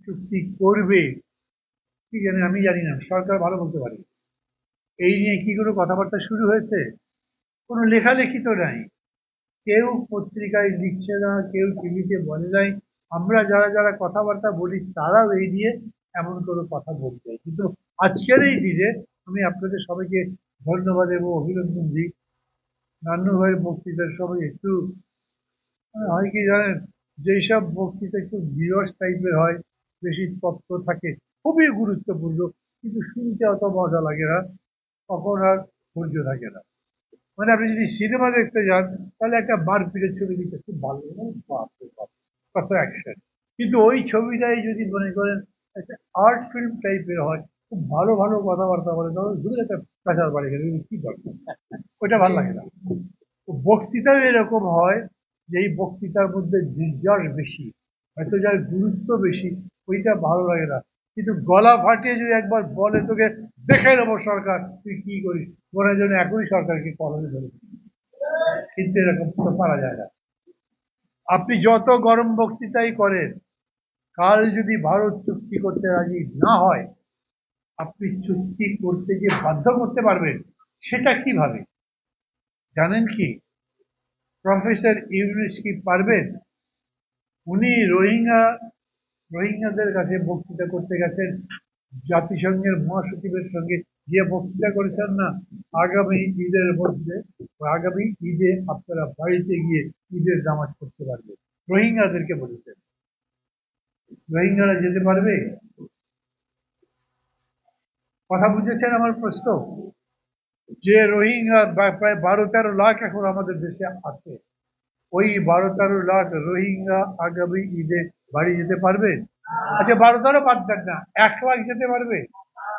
চুক্তি করবে কি জানি, আমি জানি না, সরকার ভালো বলতে পারে। এই নিয়ে কি কোনো কথাবার্তা শুরু হয়েছে? কোনো লেখালেখি তো নাই, কেউ পত্রিকায় লিখছে না, কেউ টিভিতে বলে নাই। আমরা যারা যারা কথাবার্তা বলি তারাও এই নিয়ে এমন কোনো কথা বলতে, কিন্তু আজকের এই দিনে আমি আপনাদের সবাইকে ধন্যবাদ এবং অভিনন্দন দিই। নান্নু ভাইয়ের বক্তৃতার সময় একটু হয় কি জানেন, যেসব বক্তৃতা একটু বিরস টাইপের হয়, বেশি তথ্য থাকে, খুবই গুরুত্বপূর্ণ, কিন্তু শুনতে অত মজা লাগে না, তখন আর ধৈর্য থাকে না। মানে আপনি যদি সিনেমা দেখতে যান, তাহলে একটা মারপিটের ছবি দিতে খুব ভালো লাগে, বাপরে বাপ, কত অ্যাকশন। কিন্তু ওই ছবিটাই যদি মনে করেন একটা আর্ট ফিল্ম টাইপের হয়, খুব ভালো ভালো কথাবার্তা বলে, তখন ঘুরে একটা প্রেশার বাড়ি গেলে কি দরকার, ওইটা ভালো লাগে না। তো বক্তৃতাও এরকম হয় যে এই বক্তৃতার মধ্যে নির্যাস বেশি, হয়তো যার গুরুত্ব বেশি, ওইটা ভালো লাগে না। কিন্তু গলা ফাটিয়ে যদি একবার বলে তোকে দেখে নেবো সরকার, তুই কি করিস, মনে জন্য এখনই সরকারকে কলমে ধরে, কিন্তু এরকম তো পারা যায় না। আপনি যত গরম বক্তৃতাই করেন, কাল যদি ভারত চুক্তি করতে রাজি না হয়, আপনি চুক্তি করতে যে বাধ্য করতে পারবেন, সেটা কিভাবে জানেন কি? প্রফেসর ইউনুস কি পারবেন? উনি রোহিঙ্গাদের কাছে বক্তৃতা করতে গেছেন, জাতিসংঘের মহাসচিবের সঙ্গে গিয়ে বক্তৃতা করেছেন না, আগামী ঈদের মধ্যে, আগামী ঈদে আপনারা বাড়িতে গিয়ে ঈদের নামাজ পড়তে পারবেন, রোহিঙ্গাদেরকে বলেছেন। রোহিঙ্গারা যেতে পারবে? কথা বুঝেছেন আমার প্রশ্ন? যে রোহিঙ্গা প্রায় 12-13 লাখ এখন আমাদের দেশে আছে, ওই 12-13 লাখ রোহিঙ্গা আগামী ঈদে বাড়ি যেতে পারবে? আচ্ছা, 12-13 বাদ দেন না, 1 লাখ যেতে পারবে?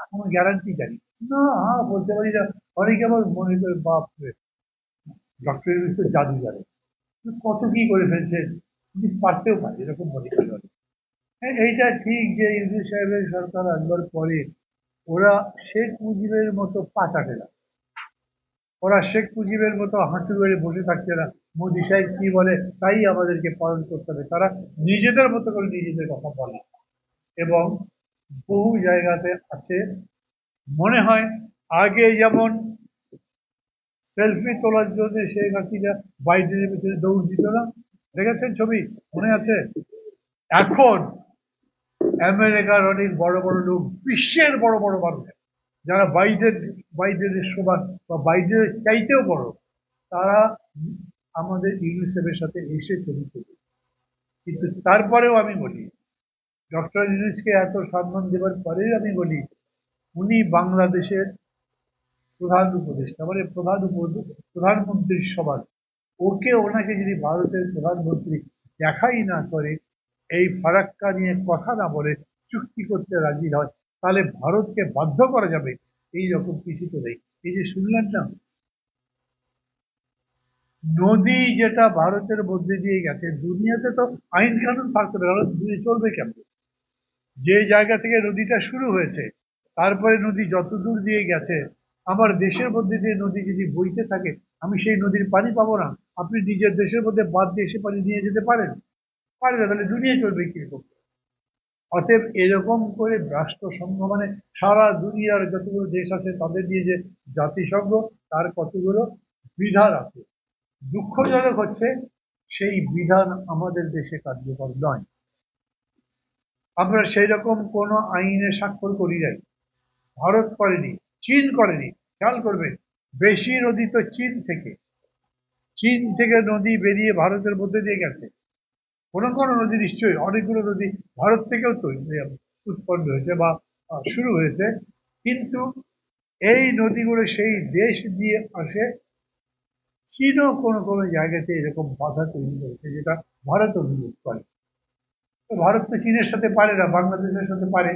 কোনো গ্যারান্টি জানি না, হ্যাঁ বলতে পারি না। অনেকে আবার মনে করে বাপরে, ডক্টর ইউনূস তো জাদু জানে, কত কি করে ফেলছেন, উনি পারতেও পারে, এরকম মনে করে অনেকে। হ্যাঁ, এইটা ঠিক যে ইউনূস সাহেবের সরকার আসবার পরে ওরা শেখ মুজিবের মতো পা চাটে না, ওরা শেখ মুজিবের মতো হাঁটু গেড়ে বসে থাকছে না, মোদী সাহেব কি বলে তাই আমাদেরকে পালন করতে হবে। তারা নিজেদের মতো করে নিজেদের কথা বলে, এবং বহু জায়গাতে আছে, মনে হয় আগে যেমন সেলফি তোলার জন্য শেখ হাসিনা বাইডেনের ভিতরে দৌড় দিত না, দেখেছেন ছবি, মনে আছে? এখন আমেরিকার অনেক বড় বড় লোক, বিশ্বের বড় বড় মানুষ, যারা বাইডেনের সমান বা বাইডেনের চাইতেও বড়, তারা আমাদের ইউনিসেফের সাথে এসে ছবি তুলে। কিন্তু তারপরেও আমি বলি, ডক্টর ইউনুসকে এত সম্মান দেওয়ার পরেও আমি বলি, উনি বাংলাদেশের প্রধান উপদেষ্টা, মানে প্রধানমন্ত্রীর সমান, ওনাকে যদি ভারতের প্রধানমন্ত্রী দেখাই না করে, এই ফারাক্কা নিয়ে কথা না বলে চুক্তি করতে রাজি হয়, তাহলে ভারতকে বাধ্য করা যাবে এই রকম কিছু তো নেই। এই যে শুনলেন না, নদী যেটা ভারতের মধ্যে দিয়ে গেছে, দুনিয়াতে তো আইন কানুন থাকতে হবে, দুনিয়া চলবে কেমন? যে জায়গা থেকে নদীটা শুরু হয়েছে, তারপরে নদী যত দূর দিয়ে গেছে, আমার দেশের মধ্যে দিয়ে নদী যদি বইতে থাকে, আমি সেই নদীর পানি পাবো না? আপনি নিজের দেশের মধ্যে বাদ দিয়ে এসে পানি নিয়ে যেতে পারেন? পারে না, তাহলে দুনিয়া চলবে কিরকম? অতএব এরকম করে রাষ্ট্রসংঘ, মানে সারা দুনিয়ার যতগুলো দেশ আছে তাদের নিয়ে যে জাতিসংঘ, তার কতগুলো বিধান আছে। দুঃখজনক হচ্ছে সেই বিধান আমাদের দেশে কার্যকর নয়। আমরা সেই রকম কোনো আইনে স্বাক্ষর করি নাই, ভারত করেনি, চীন করেনি। খেয়াল করবেন, বেশি নদী তো চীন থেকে নদী বেরিয়ে ভারতের মধ্যে দিয়ে গেছে। কোনো কোনো নদী নিশ্চয়ই, অনেকগুলো নদী ভারত থেকেও তো উৎপন্ন হয়েছে বা শুরু হয়েছে, কিন্তু এই নদীগুলো সেই দেশ দিয়ে আসে। চীনও কোনো কোনো জায়গাতে এরকম বাধা তৈরি করেছে, যেটা ভারত অভিযোগ করে। তো ভারত তো চীনের সাথে পারে না, বাংলাদেশের সাথে পারে।